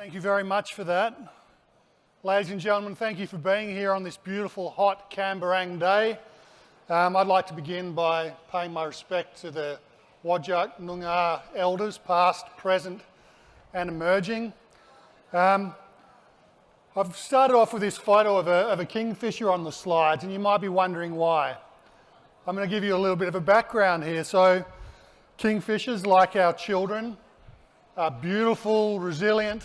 Thank you very much for that. Ladies and gentlemen, thank you for being here on this beautiful, hot Canberang day. I'd like to begin by paying my respect to the Whadjuk Noongar elders, past, present and emerging. I've started off with this photo of a kingfisher on the slides, and you might be wondering why. I'm going to give you a little bit of a background here. So, kingfishers, like our children, are beautiful, resilient.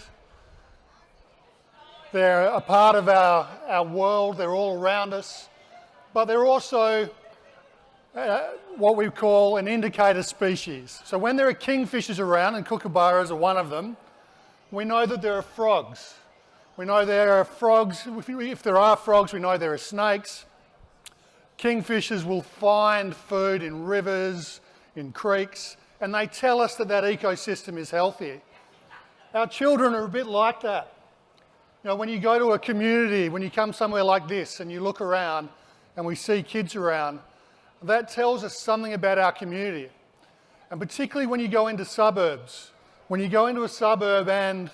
They're a part of our world, they're all around us, but they're also what we call an indicator species. So when there are kingfishers around, and kookaburras are one of them, we know that there are frogs. We know there are frogs. If there are frogs, we know there are snakes. Kingfishers will find food in rivers, in creeks, and they tell us that that ecosystem is healthy. Our children are a bit like that. You know, when you go to a community, when you come somewhere like this and you look around and we see kids around, that tells us something about our community. And particularly when you go into suburbs. When you go into a suburb and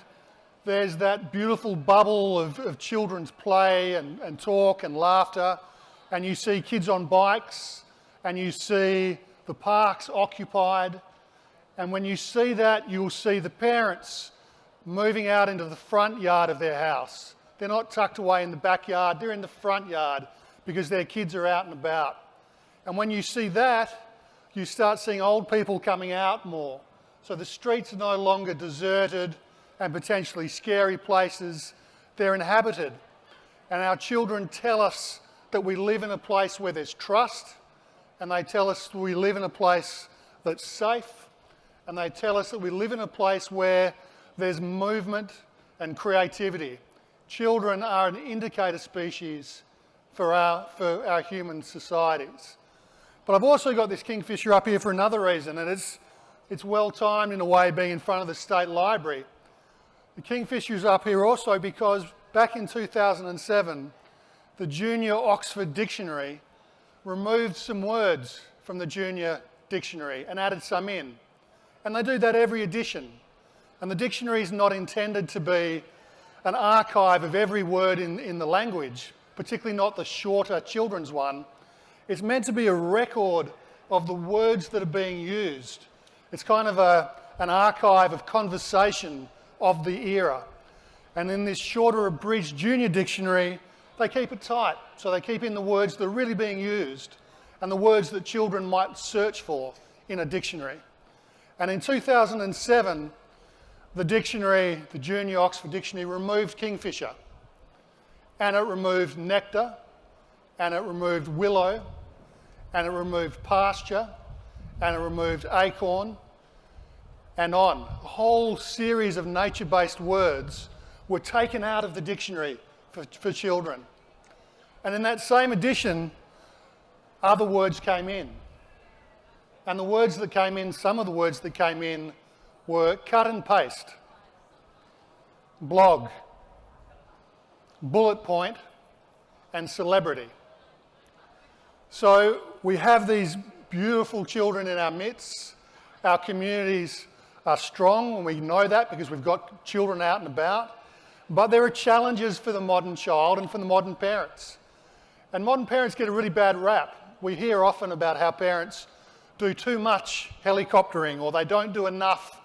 there's that beautiful bubble of children's play and talk and laughter, and you see kids on bikes, and you see the parks occupied, and when you see that, you'll see the parents moving out into the front yard of their house. They're not tucked away in the backyard, they're in the front yard because their kids are out and about. And when you see that, you start seeing old people coming out more. So the streets are no longer deserted and potentially scary places, they're inhabited. And our children tell us that we live in a place where there's trust, and they tell us we live in a place that's safe, and they tell us that we live in a place where there's movement and creativity. Children are an indicator species for our human societies. But I've also got this kingfisher up here for another reason, and it's well timed in a way, being in front of the State Library. The kingfisher's up here also because back in 2007, the Junior Oxford Dictionary removed some words from the Junior Dictionary and added some in. And they do that every edition. And the dictionary is not intended to be an archive of every word in the language, particularly not the shorter children's one. It's meant to be a record of the words that are being used. It's kind of an archive of conversation of the era. And in this shorter abridged junior dictionary, they keep it tight. So they keep in the words that are really being used and the words that children might search for in a dictionary. And in 2007, the dictionary, the Junior Oxford Dictionary, removed kingfisher, and it removed nectar, and it removed willow, and it removed pasture, and it removed acorn, and on. A whole series of nature-based words were taken out of the dictionary for children. And in that same edition, other words came in. And the words that came in, some of the words that came in were cut and paste, blog, bullet point, and celebrity. So we have these beautiful children in our midst. Our communities are strong, and we know that because we've got children out and about. But there are challenges for the modern child and for the modern parents. And modern parents get a really bad rap. We hear often about how parents do too much helicoptering, or they don't do enough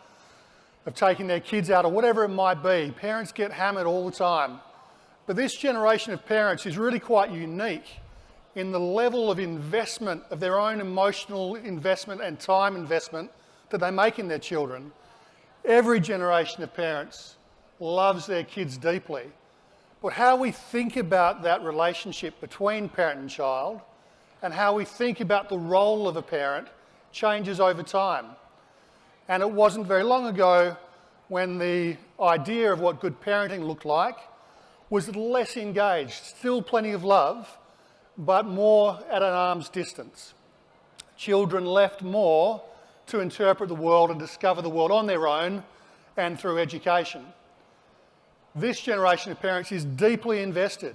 of taking their kids out, or whatever it might be. Parents get hammered all the time. But this generation of parents is really quite unique in the level of investment, of their own emotional investment and time investment that they make in their children. Every generation of parents loves their kids deeply. But how we think about that relationship between parent and child, and how we think about the role of a parent, changes over time. And it wasn't very long ago when the idea of what good parenting looked like was less engaged, still plenty of love, but more at an arm's distance. Children left more to interpret the world and discover the world on their own and through education. This generation of parents is deeply invested.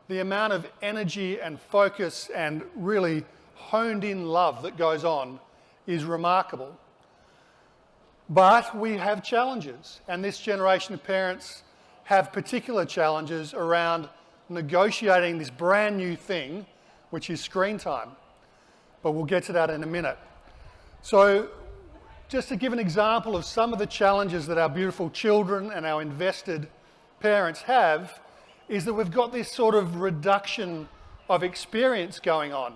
The amount of energy and focus and really honed in love that goes on is remarkable. But we have challenges, and this generation of parents have particular challenges around negotiating this brand new thing, which is screen time. But we'll get to that in a minute. So just to give an example of some of the challenges that our beautiful children and our invested parents have, is that we've got this sort of reduction of experience going on.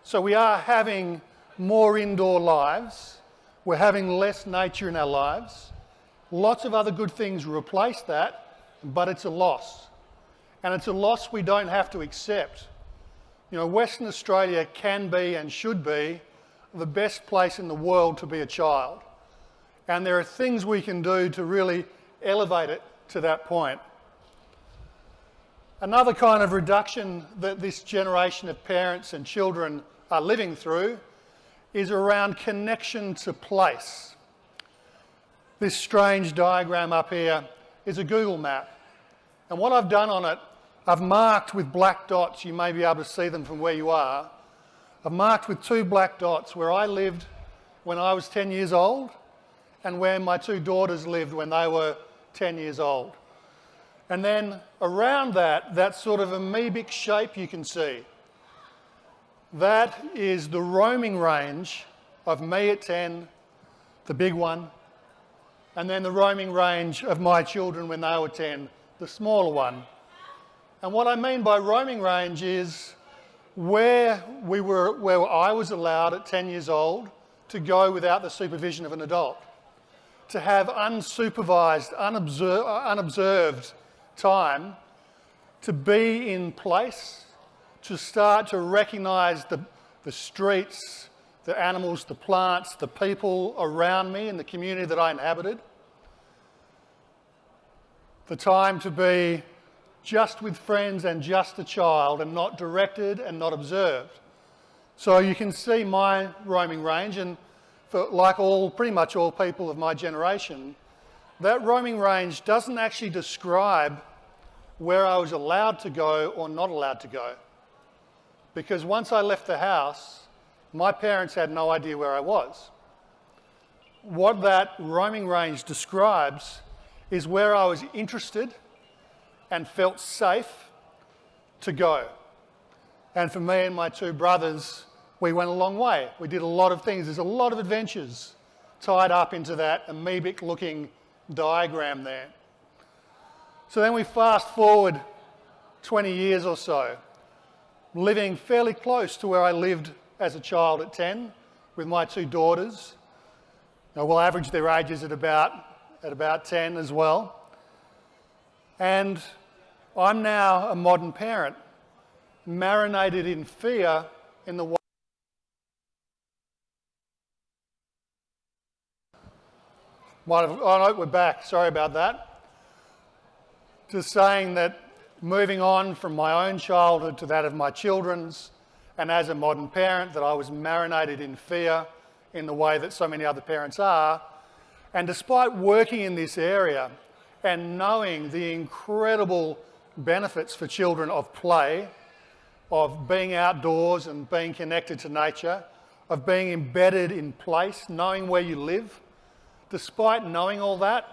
So we are having more indoor lives, we're having less nature in our lives, lots of other good things replace that, but it's a loss. And it's a loss we don't have to accept. You know, Western Australia can be and should be the best place in the world to be a child. And there are things we can do to really elevate it to that point. Another kind of reduction that this generation of parents and children are living through is around connection to place. This strange diagram up here is a Google map. And what I've done on it, I've marked with black dots, you may be able to see them from where you are. I've marked with 2 black dots where I lived when I was 10 years old and where my 2 daughters lived when they were 10 years old. And then around that sort of amoebic shape you can see, that is the roaming range of me at 10, the big one, and then the roaming range of my children when they were 10, the smaller one. And what I mean by roaming range is where I was allowed at 10 years old to go without the supervision of an adult, to have unsupervised, unobserved time to be in place, to start to recognise the streets, the animals, the plants, the people around me in the community that I inhabited. The time to be just with friends and just a child and not directed and not observed. So you can see my roaming range, and for pretty much all people of my generation, that roaming range doesn't actually describe where I was allowed to go or not allowed to go. Because once I left the house, my parents had no idea where I was. What that roaming range describes is where I was interested and felt safe to go. And for me and my 2 brothers, we went a long way. We did a lot of things. There's a lot of adventures tied up into that amoebic looking diagram there. So then we fast forward 20 years or so, living fairly close to where I lived as a child at 10 with my 2 daughters. Now, we'll average their ages at about 10 as well. And I'm now a modern parent, marinated in fear in the way. Oh no, we're back, sorry about that. Just saying that moving on from my own childhood to that of my children's, and as a modern parent, that I was marinated in fear in the way that so many other parents are. And despite working in this area and knowing the incredible benefits for children of play, of being outdoors and being connected to nature, of being embedded in place, knowing where you live, despite knowing all that,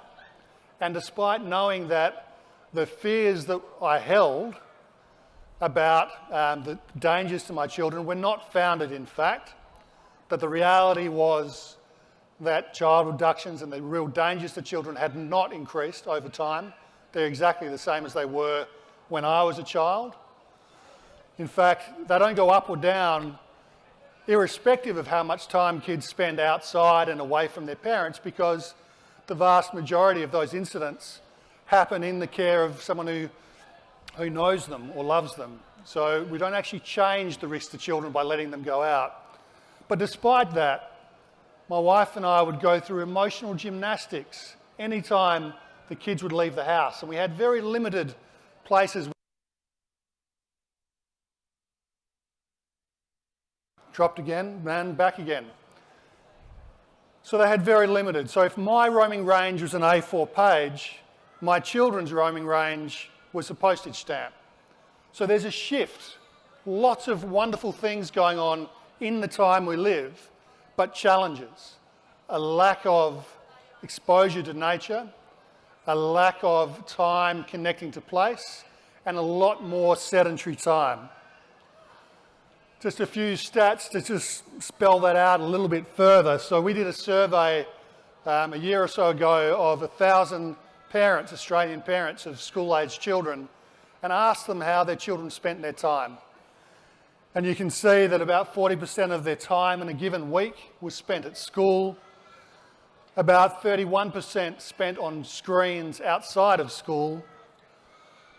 and despite knowing that the fears that I held about the dangers to my children were not founded in fact, that the reality was that child abductions and the real dangers to children had not increased over time. They're exactly the same as they were when I was a child. In fact, they don't go up or down irrespective of how much time kids spend outside and away from their parents, because the vast majority of those incidents happen in the care of someone who knows them or loves them. So we don't actually change the risk to children by letting them go out. But despite that, my wife and I would go through emotional gymnastics anytime the kids would leave the house, and we had very limited places. Dropped again, and back again. So they had very limited. So if my roaming range was an A4 page, my children's roaming range was a postage stamp. So there's a shift, lots of wonderful things going on in the time we live, but challenges, a lack of exposure to nature, a lack of time connecting to place, and a lot more sedentary time. Just a few stats to just spell that out a little bit further. So we did a survey a year or so ago of 1,000 parents, Australian parents of school-aged children, and asked them how their children spent their time. And you can see that about 40% of their time in a given week was spent at school, about 31% spent on screens outside of school,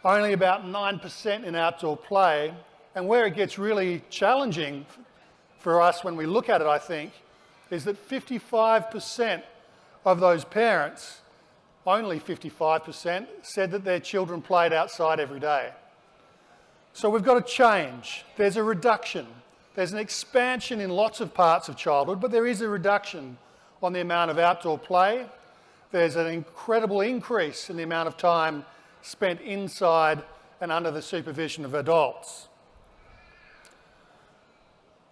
only about 9% in outdoor play, and where it gets really challenging for us when we look at it, I think, is that 55% of those parents, only 55%, said that their children played outside every day. So we've got to change. There's a reduction. There's an expansion in lots of parts of childhood, but there is a reduction on the amount of outdoor play. There's an incredible increase in the amount of time spent inside and under the supervision of adults.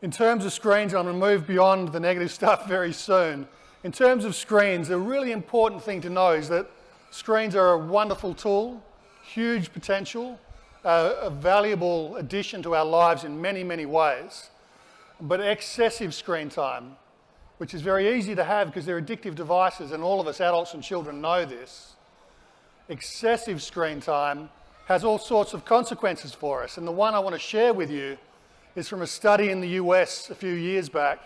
In terms of screens, I'm going to move beyond the negative stuff very soon. In terms of screens, a really important thing to know is that screens are a wonderful tool, huge potential, a valuable addition to our lives in many, many ways. But excessive screen time, which is very easy to have because they're addictive devices, and all of us adults and children know this, excessive screen time has all sorts of consequences for us. And the one I want to share with you is from a study in the US a few years back,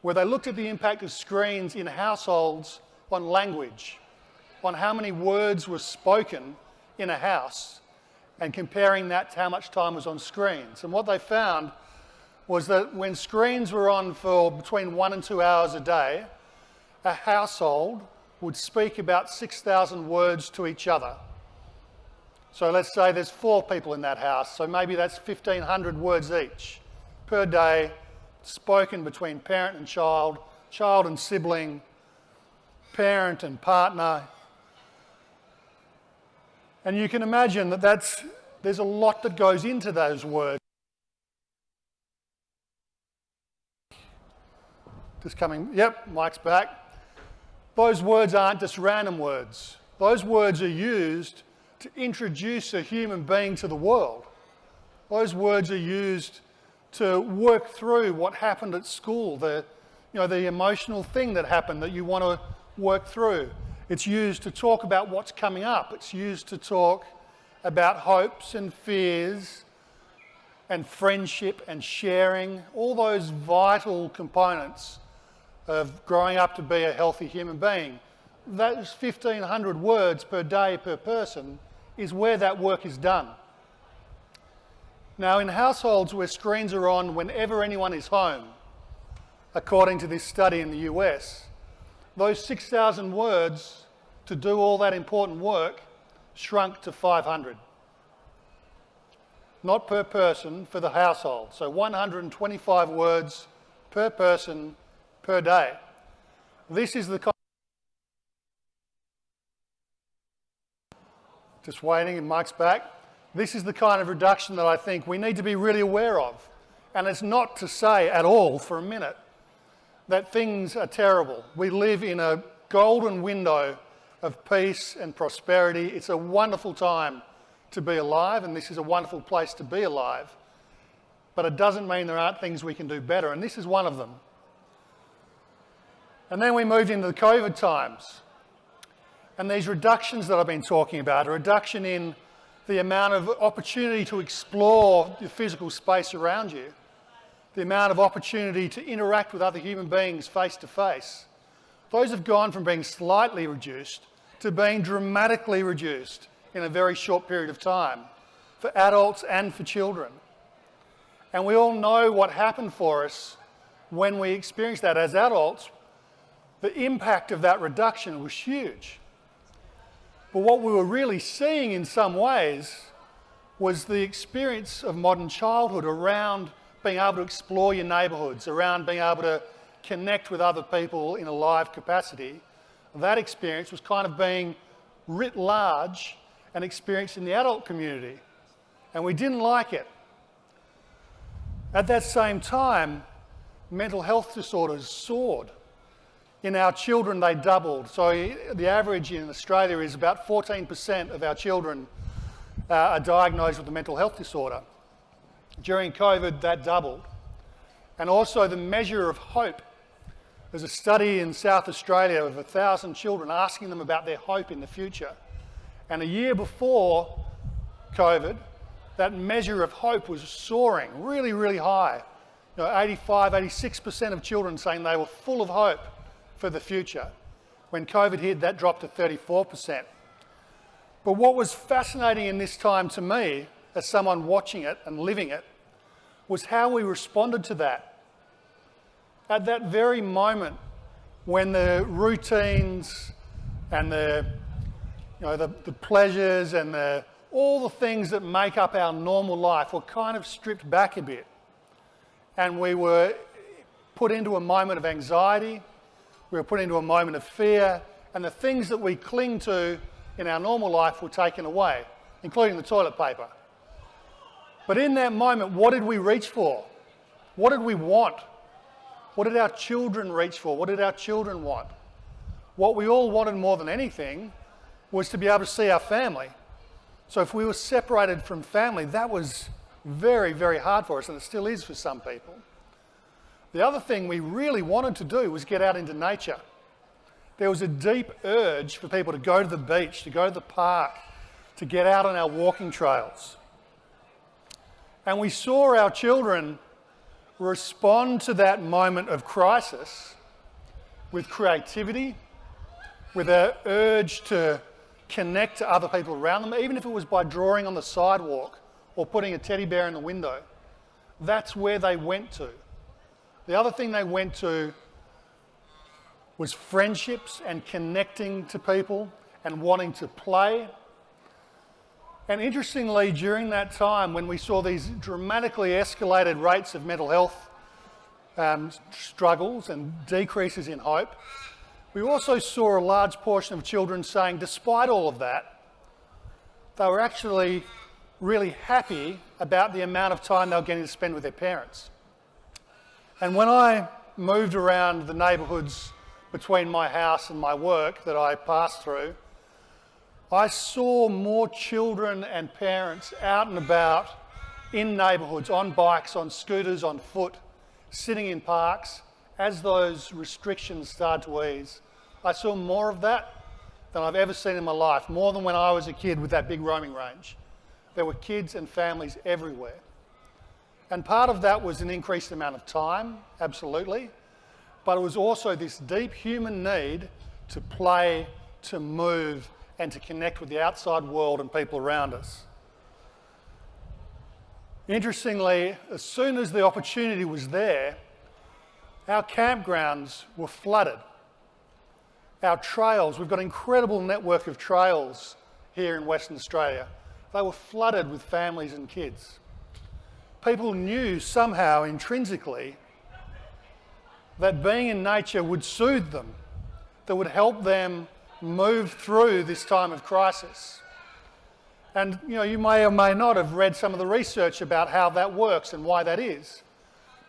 where they looked at the impact of screens in households on language, on how many words were spoken in a house, and comparing that to how much time was on screens. And what they found was that when screens were on for between 1 and 2 hours a day, a household would speak about 6,000 words to each other. So let's say there's 4 people in that house, so maybe that's 1,500 words each per day, spoken between parent and child, child and sibling, parent and partner. And you can imagine that there's a lot that goes into those words. Just coming, yep, Mike's back. Those words aren't just random words. Those words are used to introduce a human being to the world. Those words are used to work through what happened at school, the emotional thing that happened that you want to work through. It's used to talk about what's coming up. It's used to talk about hopes and fears and friendship and sharing, all those vital components of growing up to be a healthy human being. Those 1,500 words per day per person is where that work is done. Now, in households where screens are on whenever anyone is home, according to this study in the US, those 6,000 words to do all that important work shrunk to 500. Not per person, for the household. So 125 words per person per day. This is the kind. Just waiting, and Mike's back. This is the kind of reduction that I think we need to be really aware of. And it's not to say at all for a minute that things are terrible. We live in a golden window of peace and prosperity. It's a wonderful time to be alive, and this is a wonderful place to be alive. But it doesn't mean there aren't things we can do better, and this is one of them. And then we moved into the COVID times. And these reductions that I've been talking about, a reduction in the amount of opportunity to explore the physical space around you, the amount of opportunity to interact with other human beings face to face, those have gone from being slightly reduced to being dramatically reduced in a very short period of time for adults and for children. And we all know what happened for us when we experienced that as adults. The impact of that reduction was huge. But what we were really seeing in some ways was the experience of modern childhood around being able to explore your neighbourhoods, around being able to connect with other people in a live capacity. That experience was kind of being writ large and experienced in the adult community. And we didn't like it. At that same time, mental health disorders soared. In our children, they doubled. So the average in Australia is about 14% of our children are diagnosed with a mental health disorder. During COVID, that doubled. And also the measure of hope. There's a study in South Australia of 1,000 children asking them about their hope in the future. And a year before COVID, that measure of hope was soaring really, really high. 85, 86% of children saying they were full of hope for the future. When COVID hit, that dropped to 34%. But what was fascinating in this time to me, as someone watching it and living it, was how we responded to that. At that very moment when the routines and the pleasures and all the things that make up our normal life were kind of stripped back a bit. And we were put into a moment of anxiety, we were put into a moment of fear, and the things that we cling to in our normal life were taken away, including the toilet paper. But in that moment, what did we reach for? What did we want? What did our children reach for? What did our children want? What we all wanted more than anything was to be able to see our family. So if we were separated from family, that was very, very hard for us, and it still is for some people. The other thing we really wanted to do was get out into nature. There was a deep urge for people to go to the beach, to go to the park, to get out on our walking trails. And we saw our children respond to that moment of crisis with creativity, with an urge to connect to other people around them, even if it was by drawing on the sidewalk or putting a teddy bear in the window. That's where they went to. The other thing they went to was friendships and connecting to people and wanting to play. And interestingly, during that time when we saw these dramatically escalated rates of mental health struggles and decreases in hope, we also saw a large portion of children saying, despite all of that, they were actually really happy about the amount of time they were getting to spend with their parents. And when I moved around the neighbourhoods between my house and my work that I passed through, I saw more children and parents out and about in neighbourhoods, on bikes, on scooters, on foot, sitting in parks as those restrictions started to ease. I saw more of that than I've ever seen in my life, more than when I was a kid with that big roaming range. There were kids and families everywhere. And part of that was an increased amount of time, absolutely, but it was also this deep human need to play, to move, and to connect with the outside world and people around us. Interestingly, as soon as the opportunity was there, our campgrounds were flooded. Our trails, we've got an incredible network of trails here in Western Australia. They were flooded with families and kids. People knew somehow intrinsically that being in nature would soothe them, that would help them move through this time of crisis. And you may or may not have read some of the research about how that works and why that is.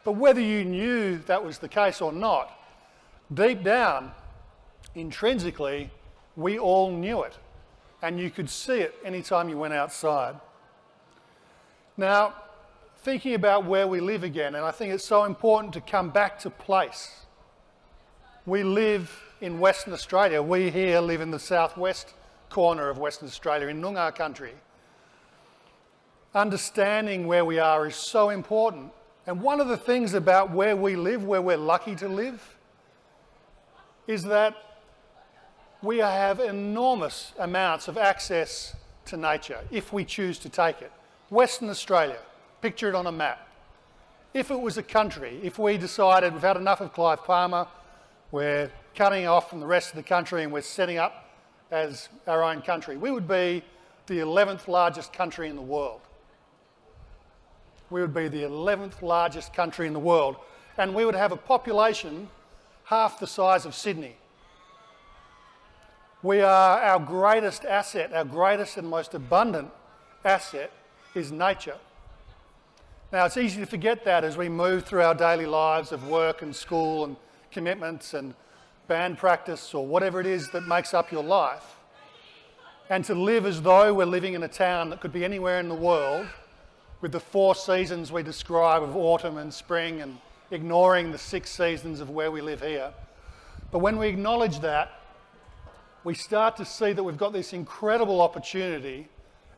But whether you knew that was the case or not, deep down, intrinsically, we all knew it. And you could see it anytime you went outside. Now, thinking about where we live again, and I think it's so important to come back to place. We live in Western Australia. We here live in the southwest corner of Western Australia, in Noongar country. Understanding where we are is so important. And one of the things about where we live, where we're lucky to live, is that we have enormous amounts of access to nature if we choose to take it. Western Australia, picture it on a map. If it was a country, if we decided we've had enough of Clive Palmer, we're cutting off from the rest of the country and we're setting up as our own country, we would be the 11th largest country in the world. We would be the 11th largest country in the world, and we would have a population half the size of Sydney. We are our greatest asset, our greatest and most abundant asset is nature. Now, it's easy to forget that as we move through our daily lives of work and school and commitments and band practice or whatever it is that makes up your life, and to live as though we're living in a town that could be anywhere in the world with the 4 seasons we describe of autumn and spring, and ignoring the 6 seasons of where we live here. But when we acknowledge that, we start to see that we've got this incredible opportunity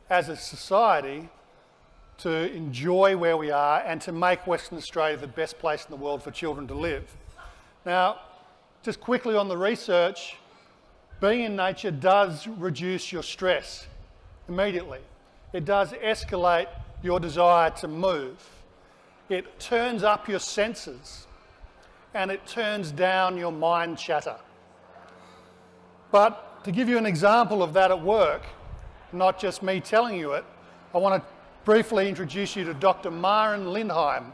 as a society to enjoy where we are and to make Western Australia the best place in the world for children to live. Now, just quickly on the research, being in nature does reduce your stress immediately. It does escalate your desire to move. It turns up your senses and it turns down your mind chatter. But to give you an example of that at work, not just me telling you it, I want to briefly introduce you to Dr. Maren Lindheim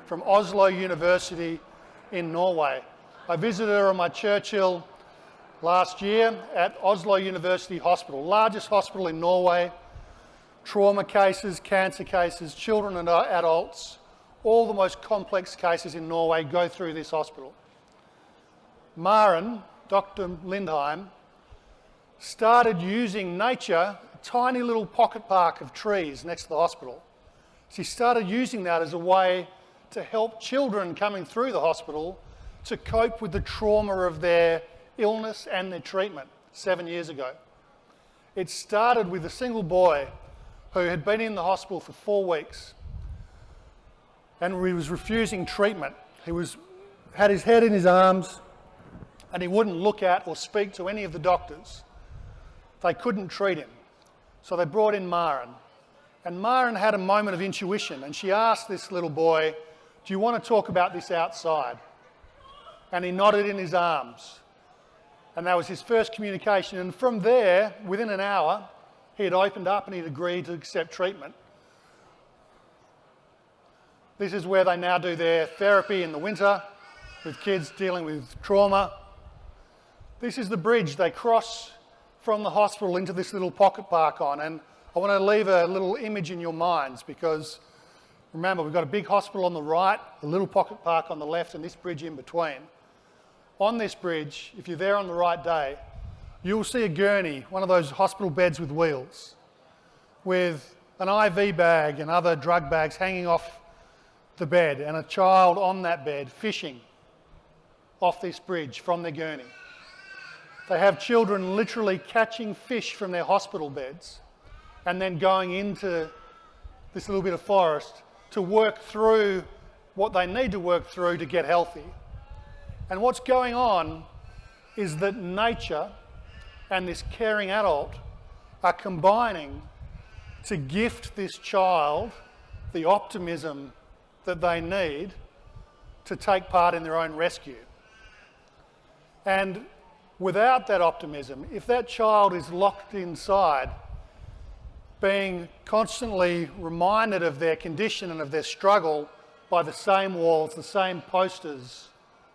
from Oslo University in Norway. I visited her on my Churchill last year at Oslo University Hospital, largest hospital in Norway. Trauma cases, cancer cases, children and adults, all the most complex cases in Norway go through this hospital. Maren, Dr. Lindheim, started using nature, a tiny little pocket park of trees next to the hospital. She started using that as a way to help children coming through the hospital to cope with the trauma of their illness and their treatment 7 years ago. It started with a single boy who had been in the hospital for 4 weeks and he was refusing treatment. He had his head in his arms and he wouldn't look at or speak to any of the doctors. They couldn't treat him. So they brought in Maren. And Maren had a moment of intuition and she asked this little boy, "Do you want to talk about this outside?" And he nodded in his arms. And that was his first communication. And from there, within an hour, he had opened up and he'd agreed to accept treatment. This is where they now do their therapy in the winter with kids dealing with trauma. This is the bridge they cross from the hospital into this little pocket park on. And I want to leave a little image in your minds because remember, we've got a big hospital on the right, a little pocket park on the left, and this bridge in between. On this bridge, if you're there on the right day, you'll see a gurney, one of those hospital beds with wheels, with an IV bag and other drug bags hanging off the bed, and a child on that bed fishing off this bridge from their gurney. They have children literally catching fish from their hospital beds and then going into this little bit of forest to work through what they need to work through to get healthy. And what's going on is that nature and this caring adult are combining to gift this child the optimism that they need to take part in their own rescue. And without that optimism, if that child is locked inside, being constantly reminded of their condition and of their struggle by the same walls, the same posters,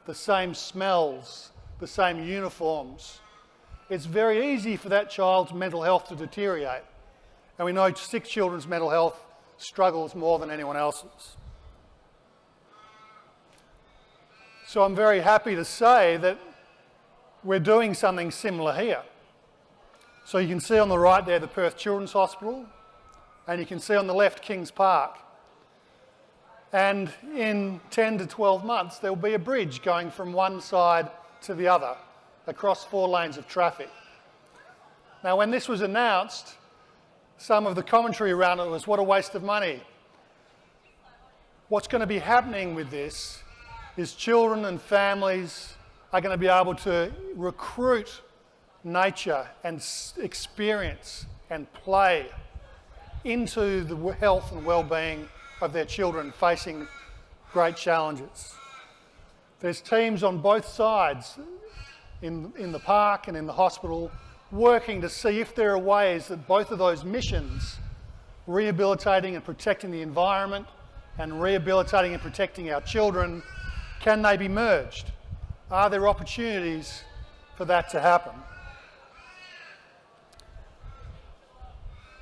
the same smells, the same uniforms, it's very easy for that child's mental health to deteriorate. And we know sick children's mental health struggles more than anyone else's. So I'm very happy to say that we're doing something similar here. So you can see on the right there the Perth Children's Hospital, and you can see on the left Kings Park. And in 10 to 12 months, there will be a bridge going from one side to the other across 4 lanes of traffic. Now, when this was announced, some of the commentary around it was, what a waste of money. What's going to be happening with this is children and families are going to be able to recruit nature and experience and play into the health and well-being of their children facing great challenges. There's teams on both sides in the park and in the hospital working to see if there are ways that both of those missions, rehabilitating and protecting the environment and rehabilitating and protecting our children, can they be merged? Are there opportunities for that to happen?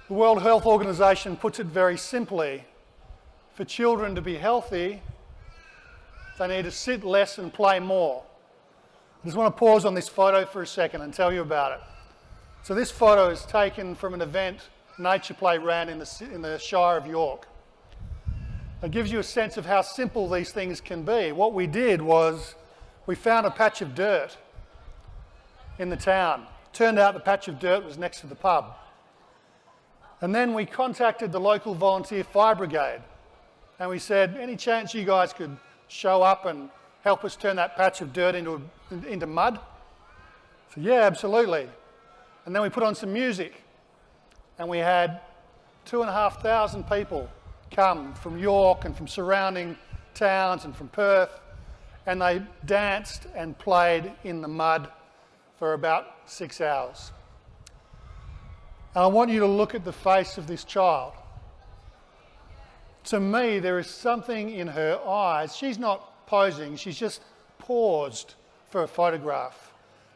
The World Health Organization puts it very simply. For children to be healthy, they need to sit less and play more. just want to pause on this photo for a second and tell you about it. So this photo is taken from an event Nature Play ran in the Shire of York. It gives you a sense of how simple these things can be. What we did was we found a patch of dirt in the town. Turned out the patch of dirt was next to the pub. And then we contacted the local volunteer fire brigade and we said, any chance you guys could show up and help us turn that patch of dirt into mud? So yeah, absolutely. And then we put on some music and we had 2,500 people come from York and from surrounding towns and from Perth, and they danced and played in the mud for about 6 hours. And I want you to look at the face of this child. To me, there is something in her eyes. She's not posing, she's just paused for a photograph.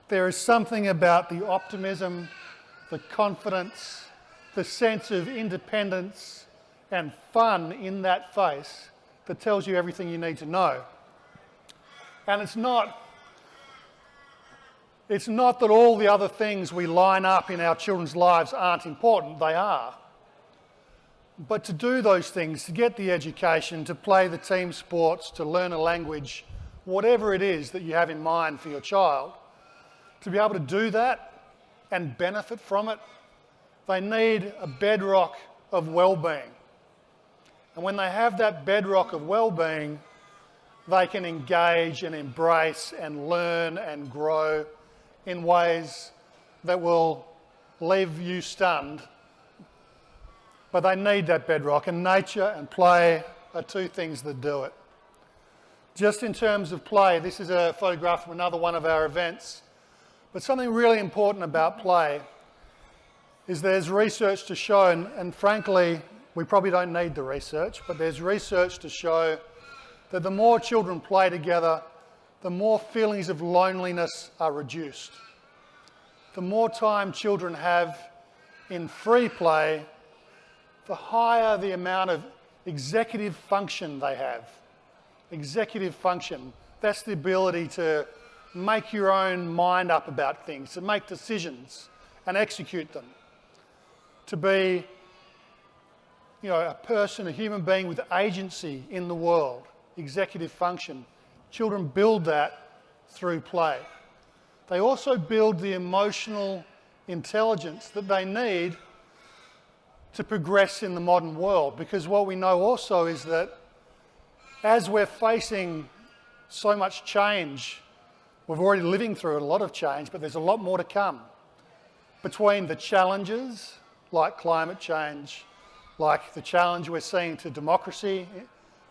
There is something about the optimism, the confidence, the sense of independence and fun in that face that tells you everything you need to know. And it's not that all the other things we line up in our children's lives aren't important, they are. But to do those things, to get the education, to play the team sports, to learn a language, whatever it is that you have in mind for your child, to be able to do that and benefit from it, they need a bedrock of wellbeing. And when they have that bedrock of wellbeing, they can engage and embrace and learn and grow in ways that will leave you stunned. But they need that bedrock, and nature and play are two things that do it. Just in terms of play, this is a photograph from another one of our events, but something really important about play is there's research to show, and frankly, we probably don't need the research, but there's research to show that the more children play together, the more feelings of loneliness are reduced. The more time children have in free play, the higher the amount of executive function they have. Executive function, that's the ability to make your own mind up about things, to make decisions and execute them. To be, a person, a human being with agency in the world, executive function. Children build that through play. They also build the emotional intelligence that they need to progress in the modern world, because what we know also is that as we're facing so much change, we're already living through a lot of change, but there's a lot more to come. Between the challenges like climate change, like the challenge we're seeing to democracy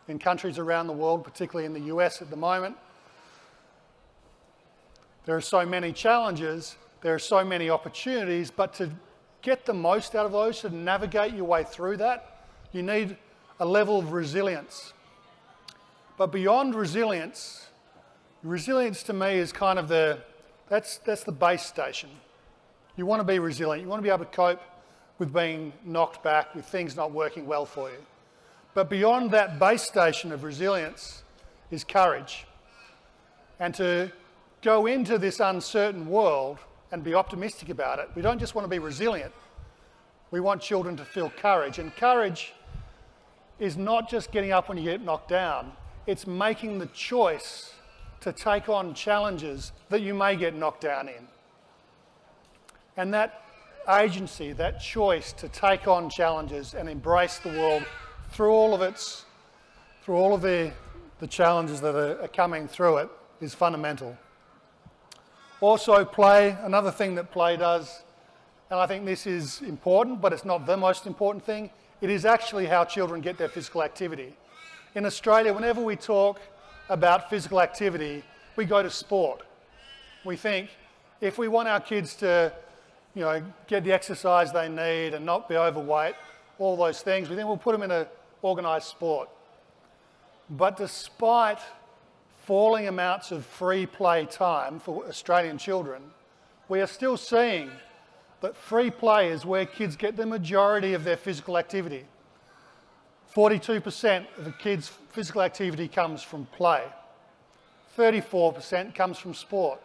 in countries around the world, particularly in the US at the moment. There are so many challenges, there are so many opportunities, but to get the most out of those, to navigate your way through that, you need a level of resilience. But beyond resilience to me is kind of that's the base station. You want to be resilient, you want to be able to cope with being knocked back, with things not working well for you. But beyond that base station of resilience is courage. And to go into this uncertain world and be optimistic about it, we don't just want to be resilient, we want children to feel courage. And courage is not just getting up when you get knocked down, it's making the choice to take on challenges that you may get knocked down in. And that agency, that choice to take on challenges and embrace the world through all of the challenges that are coming through it is fundamental. Also play, another thing that play does, and I think this is important, but it's not the most important thing, it is actually how children get their physical activity. In Australia, whenever we talk about physical activity, we go to sport. We think if we want our kids to get the exercise they need and not be overweight, all those things, we think we'll put them in an organised sport. But despite falling amounts of free play time for Australian children, we are still seeing that free play is where kids get the majority of their physical activity. 42% of the kids' physical activity comes from play. 34% comes from sport.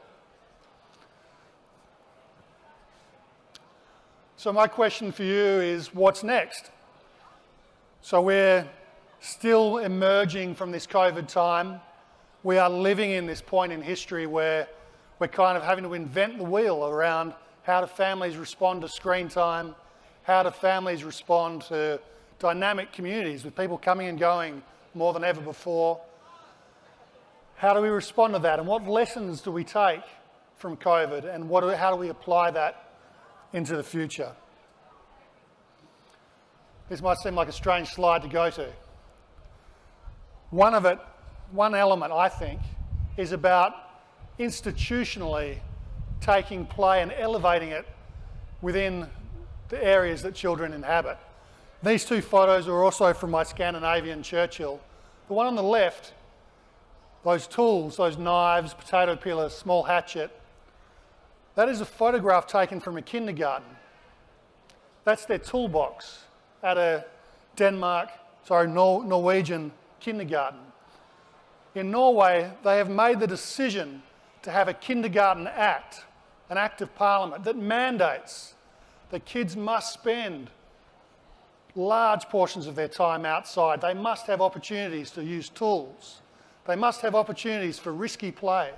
So my question for you is, what's next? So we're still emerging from this COVID time. We are living in this point in history where we're kind of having to invent the wheel around how do families respond to screen time, how do families respond to dynamic communities with people coming and going more than ever before. How do we respond to that, and what lessons do we take from COVID, and how do we apply that into the future? This might seem like a strange slide to go to. One element, I think, is about institutionally taking play and elevating it within the areas that children inhabit. These two photos are also from my Scandinavian Churchill. The one on the left, those tools, those knives, potato peeler, small hatchet, that is a photograph taken from a kindergarten. That's their toolbox at a Norwegian kindergarten. In Norway, they have made the decision to have a kindergarten act, an act of parliament that mandates that kids must spend large portions of their time outside. They must have opportunities to use tools. They must have opportunities for risky play.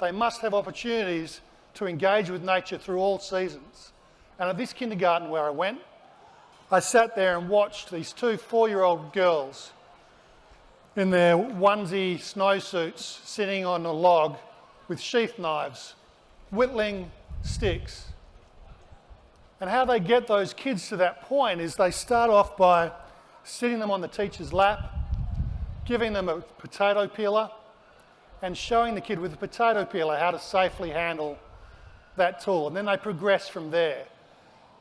They must have opportunities to engage with nature through all seasons. And at this kindergarten where I went, I sat there and watched these two 4-year-old girls in their onesie snowsuits sitting on a log with sheath knives, whittling sticks. And how they get those kids to that point is they start off by sitting them on the teacher's lap, giving them a potato peeler, and showing the kid with the potato peeler how to safely handle that tool. And then they progress from there.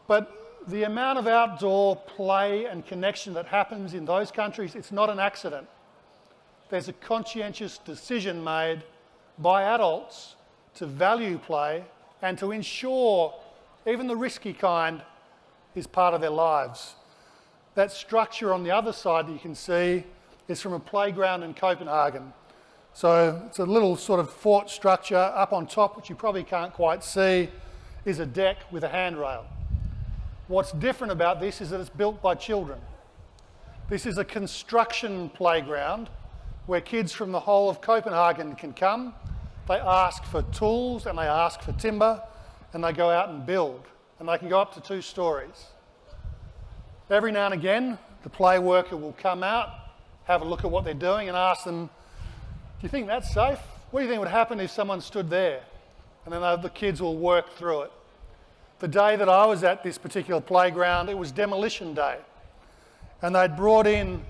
But the amount of outdoor play and connection that happens in those countries, it's not an accident. There's a conscientious decision made by adults to value play and to ensure even the risky kind is part of their lives. That structure on the other side that you can see is from a playground in Copenhagen. So it's a little sort of fort structure. Up on top, which you probably can't quite see, is a deck with a handrail. What's different about this is that it's built by children. This is a construction playground where kids from the whole of Copenhagen can come. They ask for tools and they ask for timber and they go out and build. And they can go up to 2 stories. Every now and again, the play worker will come out, have a look at what they're doing and ask them, do you think that's safe? What do you think would happen if someone stood there? And then the kids will work through it. The day that I was at this particular playground, it was demolition day. And they'd brought in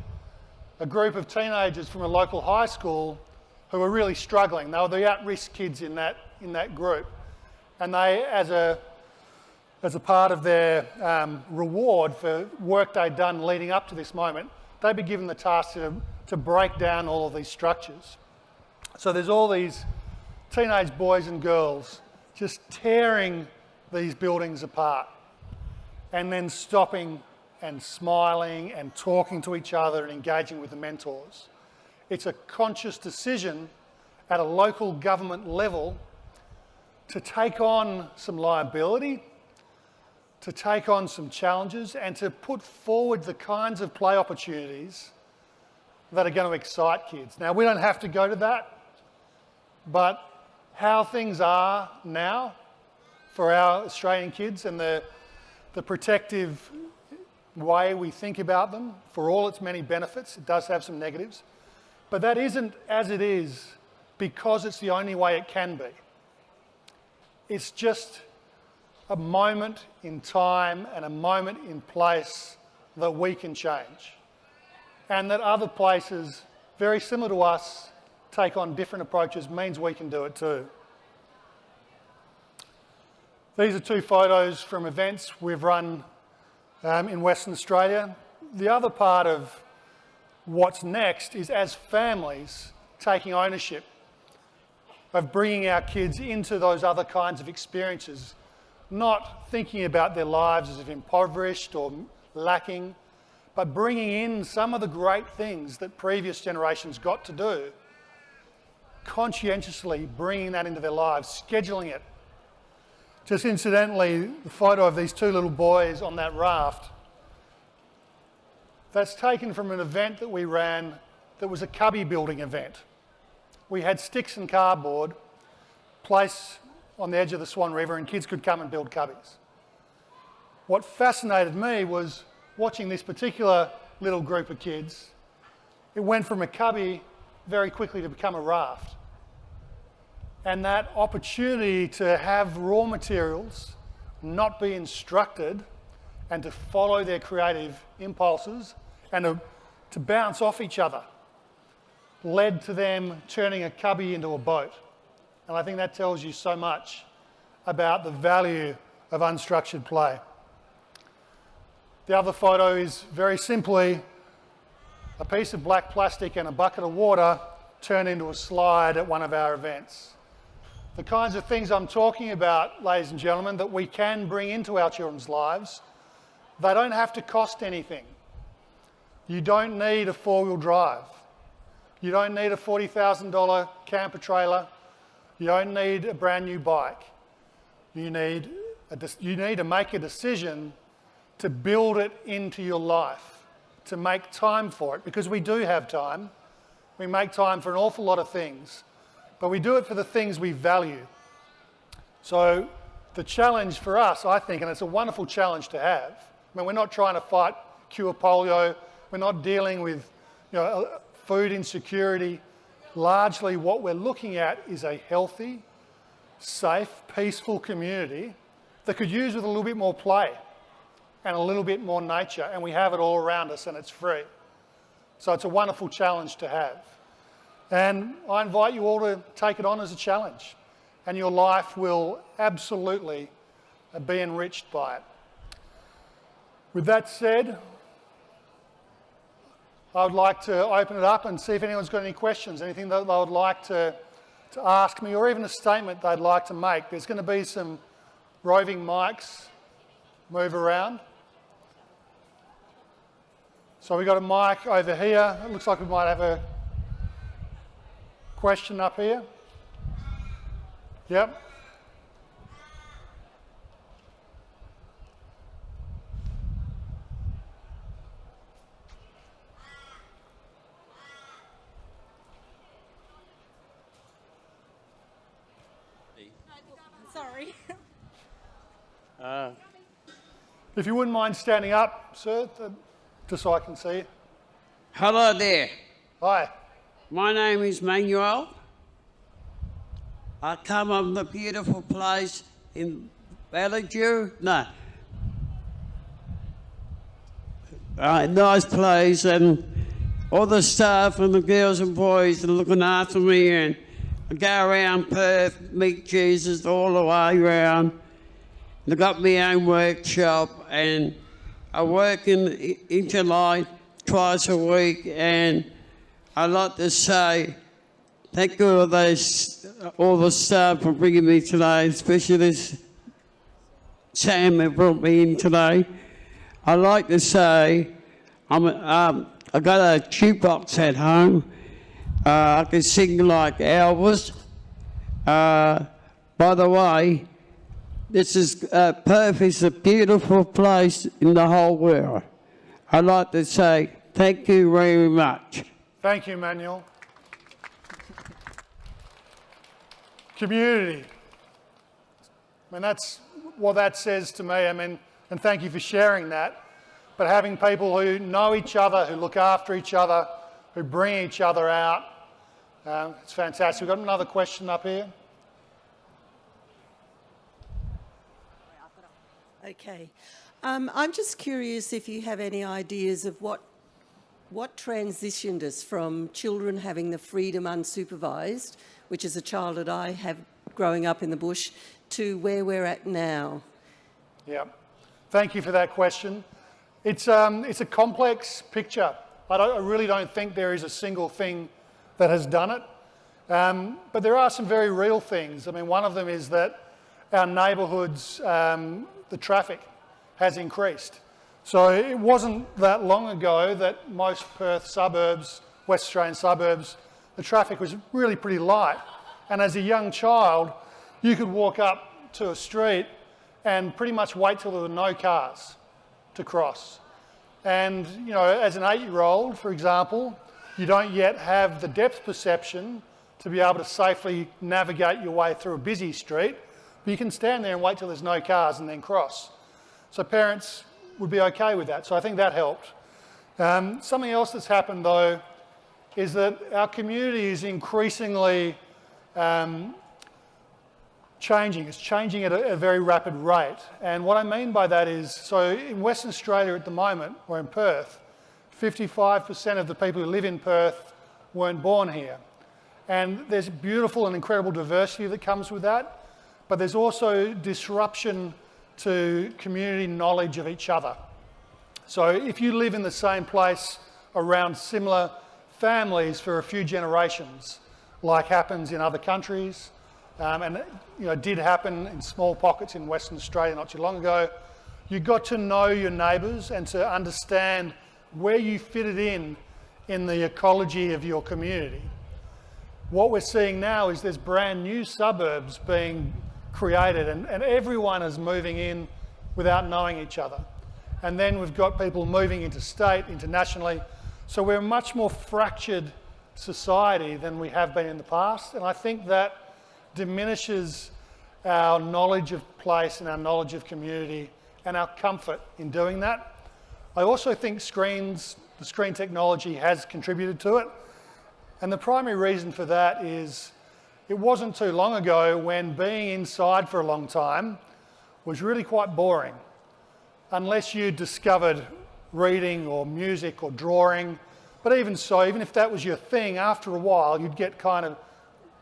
a group of teenagers from a local high school who were really struggling. They were the at-risk kids in that group. And they, as a part of their reward for work they'd done leading up to this moment, they'd be given the task to break down all of these structures. So there's all these teenage boys and girls just tearing these buildings apart and then stopping and smiling and talking to each other and engaging with the mentors. It's a conscious decision at a local government level to take on some liability, to take on some challenges, and to put forward the kinds of play opportunities that are going to excite kids. Now, we don't have to go to that, but how things are now for our Australian kids and the protective way we think about them, for all its many benefits, it does have some negatives, but that isn't as it is because it's the only way it can be. It's just a moment in time and a moment in place that we can change, and that other places very similar to us take on different approaches means we can do it too. These are 2 photos from events we've run in Western Australia. The other part of what's next is, as families, taking ownership of bringing our kids into those other kinds of experiences, not thinking about their lives as if impoverished or lacking, but bringing in some of the great things that previous generations got to do, conscientiously bringing that into their lives, scheduling it, Just incidentally, the photo of these two little boys on that raft, that's taken from an event that we ran that was a cubby building event. We had sticks and cardboard placed on the edge of the Swan River and kids could come and build cubbies. What fascinated me was watching this particular little group of kids. It went from a cubby very quickly to become a raft. And that opportunity to have raw materials, not be instructed, and to follow their creative impulses and to bounce off each other led to them turning a cubby into a boat. And I think that tells you so much about the value of unstructured play. The other photo is very simply a piece of black plastic and a bucket of water turned into a slide at one of our events. The kinds of things I'm talking about, ladies and gentlemen, that we can bring into our children's lives, they don't have to cost anything. You don't need a four-wheel drive. You don't need a $40,000 camper trailer. You don't need a brand new bike. You need to make a decision to build it into your life, to make time for it, because we do have time. We make time for an awful lot of things, but we do it for the things we value. So the challenge for us, I think, and it's a wonderful challenge to have, I mean, we're not trying to cure polio, we're not dealing with food insecurity. Largely what we're looking at is a healthy, safe, peaceful community that could use with a little bit more play and a little bit more nature, and we have it all around us and it's free. So it's a wonderful challenge to have. And I invite you all to take it on as a challenge, and your life will absolutely be enriched by it. With that said, I would like to open it up and see if anyone's got any questions, anything that they would like to ask me, or even a statement they'd like to make. There's going to be some roving mics move around. So we've got a mic over here. It looks like we might have a question up here. Yep. Sorry. If you wouldn't mind standing up, sir, just so I can see you. Hello there. Hi. My name is Manuel. I come from the beautiful place in Bellevue. No. Nice place, and all the staff and the girls and boys are looking after me, and I go around Perth, meet Jesus all the way around. And I got my own workshop, and I work in Interline twice a week, and I'd like to say thank you all the staff for bringing me today, especially this Sam that brought me in today. I'd like to say I got a jukebox at home. I can sing like Elvis. By the way, this is Perth is a beautiful place in the whole world. I'd like to say thank you very much. Thank you, Manuel. Community. I mean, that's what that says to me. I mean, and thank you for sharing that. But having people who know each other, who look after each other, who bring each other out, it's fantastic. We've got another question up here. Okay. I'm just curious if you have any ideas of what transitioned us from children having the freedom unsupervised, which is a child that I have growing up in the bush, to where we're at now. Yeah. Thank you for that question. It's a complex picture. I really don't think there is a single thing that has done it. But there are some very real things. I mean, one of them is that our neighbourhoods, the traffic has increased. So it wasn't that long ago that most Perth suburbs, West Australian suburbs, the traffic was really pretty light. And as a young child, you could walk up to a street and pretty much wait till there were no cars to cross. And, you know, as an 8-year-old, for example, you don't yet have the depth perception to be able to safely navigate your way through a busy street, but you can stand there and wait till there's no cars and then cross. So parents would be okay with that. So I think that helped. Something else that's happened, though, is that our community is increasingly changing. It's changing at a very rapid rate. And what I mean by that is, so in Western Australia at the moment, or in Perth, 55% of the people who live in Perth weren't born here. And there's beautiful and incredible diversity that comes with that, but there's also disruption to community knowledge of each other. So if you live in the same place around similar families for a few generations, like happens in other countries, and you know, did happen in small pockets in Western Australia not too long ago, you got to know your neighbours and to understand where you fitted in the ecology of your community. What we're seeing now is there's brand new suburbs being created, and everyone is moving in without knowing each other. And then we've got people moving interstate, internationally. So we're a much more fractured society than we have been in the past. And I think that diminishes our knowledge of place and our knowledge of community and our comfort in doing that. I also think the screen technology has contributed to it. And the primary reason for that is it wasn't too long ago when being inside for a long time was really quite boring, unless you discovered reading or music or drawing. But even so, even if that was your thing, after a while you'd get kind of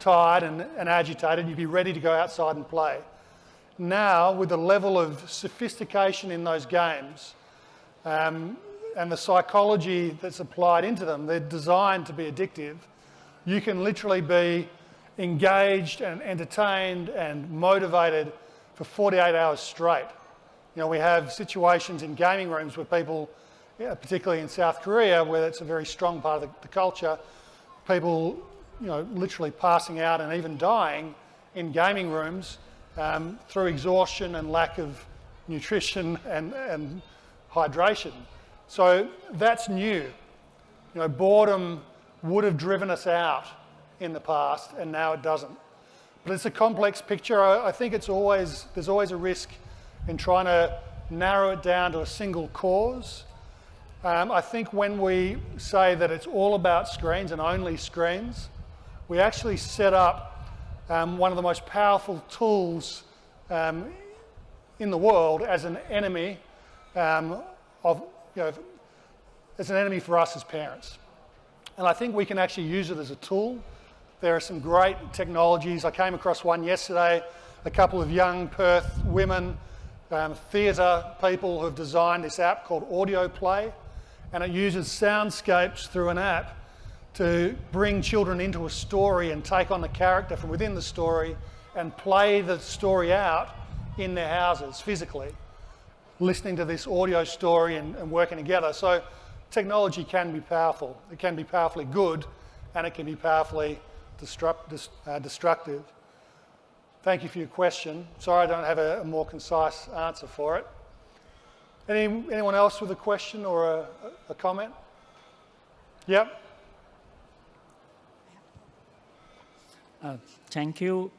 tired and agitated, you'd be ready to go outside and play. Now, with the level of sophistication in those games and the psychology that's applied into them, they're designed to be addictive. You can literally be engaged and entertained and motivated for 48 hours straight. You know, we have situations in gaming rooms where people, particularly in South Korea, where it's a very strong part of the culture, people, you know, literally passing out and even dying in gaming rooms through exhaustion and lack of nutrition and hydration. So that's new. You know, boredom would have driven us out in the past, and now it doesn't. But it's a complex picture. I think there's always a risk in trying to narrow it down to a single cause. I think when we say that it's all about screens and only screens, we actually set up one of the most powerful tools in the world as an enemy as an enemy for us as parents. And I think we can actually use it as a tool. There are some great technologies. I came across one yesterday, a couple of young Perth women, theatre people who have designed this app called Audio Play, and it uses soundscapes through an app to bring children into a story and take on the character from within the story and play the story out in their houses physically, listening to this audio story and working together. So technology can be powerful. It can be powerfully good, and it can be powerfully destructive. Thank you for your question. Sorry I don't have a more concise answer for it. Anyone else with a question or a comment? Yep. Thank you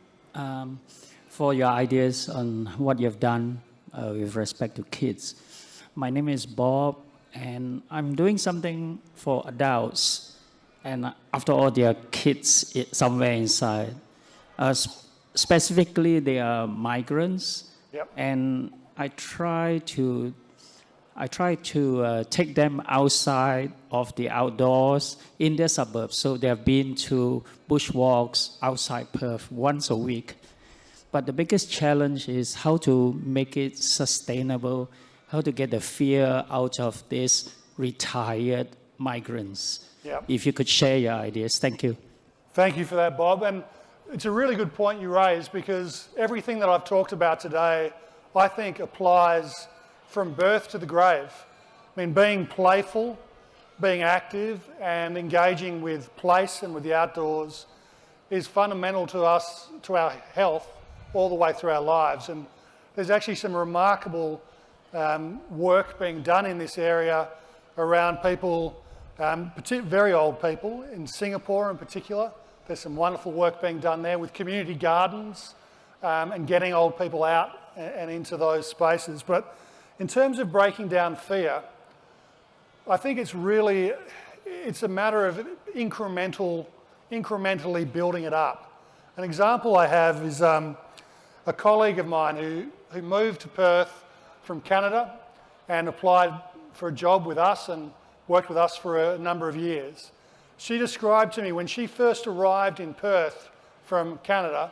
for your ideas on what you've done with respect to kids. My name is Bob, and I'm doing something for adults. And after all, there are kids somewhere inside. Specifically, they are migrants. Yep. And I try to take them outside of the outdoors in their suburbs. So they have been to bushwalks outside Perth once a week. But the biggest challenge is how to make it sustainable, how to get the fear out of these retired migrants. Yep. If you could share your ideas. Thank you. Thank you for that, Bob. And it's a really good point you raised, because everything that I've talked about today, I think applies from birth to the grave. I mean, being playful, being active and engaging with place and with the outdoors is fundamental to us, to our health, all the way through our lives. And there's actually some remarkable work being done in this area around people, very old people, in Singapore in particular. There's some wonderful work being done there with community gardens and getting old people out and into those spaces. But in terms of breaking down fear, I think it's a matter of incrementally building it up. An example I have is a colleague of mine who moved to Perth from Canada and applied for a job with us and worked with us for a number of years. She described to me when she first arrived in Perth from Canada,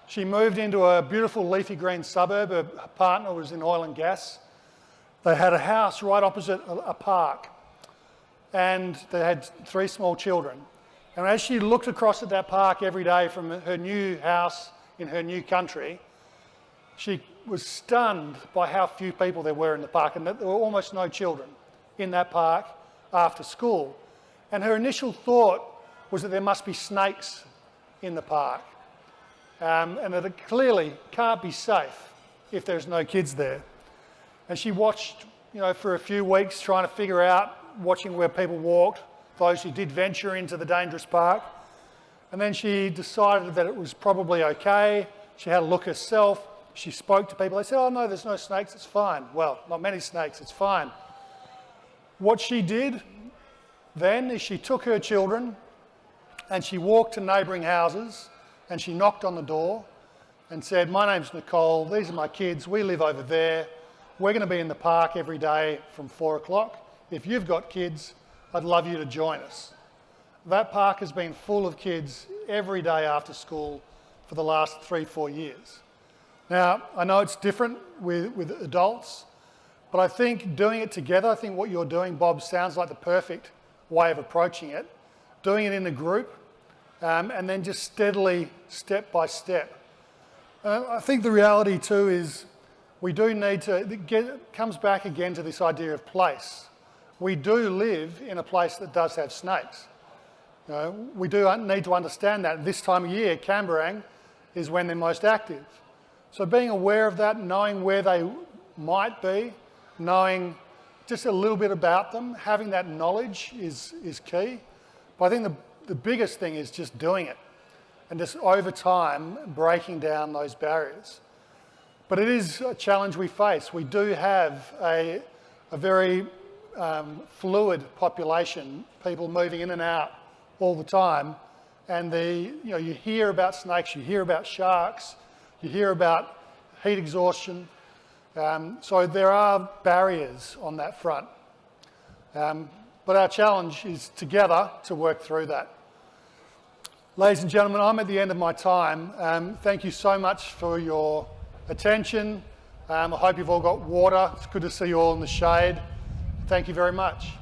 she moved into a beautiful leafy green suburb. Her partner was in oil and gas. They had a house right opposite a park, and they had 3 small children. And as she looked across at that park every day from her new house in her new country, she was stunned by how few people there were in the park, and that there were almost no children in that park after school. And her initial thought was that there must be snakes in the park, and that it clearly can't be safe if there's no kids there. And she watched, for a few weeks, trying to figure out, watching where people walked, those who did venture into the dangerous park. And then she decided that it was probably okay. She had a look herself. She spoke to people. They said, oh no, there's no snakes, it's fine. Well, not many snakes, it's fine. What she did then is she took her children and she walked to neighbouring houses and she knocked on the door and said, my name's Nicole, these are my kids, we live over there. We're going to be in the park every day from 4 o'clock. If you've got kids, I'd love you to join us. That park has been full of kids every day after school for the last 3-4 years. Now, I know it's different with adults, but I think doing it together, I think what you're doing, Bob, sounds like the perfect way of approaching it. Doing it in a group, and then just steadily, step by step. I think the reality too is we do need to, it comes back again to this idea of place. We do live in a place that does have snakes. We do need to understand that. This time of year, Camberang is when they're most active. So being aware of that, knowing where they might be, knowing just a little bit about them, having that knowledge is key. But I think the biggest thing is just doing it and just over time breaking down those barriers. But it is a challenge we face. We do have a very fluid population, people moving in and out all the time. And you hear about snakes, you hear about sharks, you hear about heat exhaustion. So there are barriers on that front. But our challenge is together to work through that. Ladies and gentlemen, I'm at the end of my time. Thank you so much for your attention. I hope you've all got water. It's good to see you all in the shade. Thank you very much.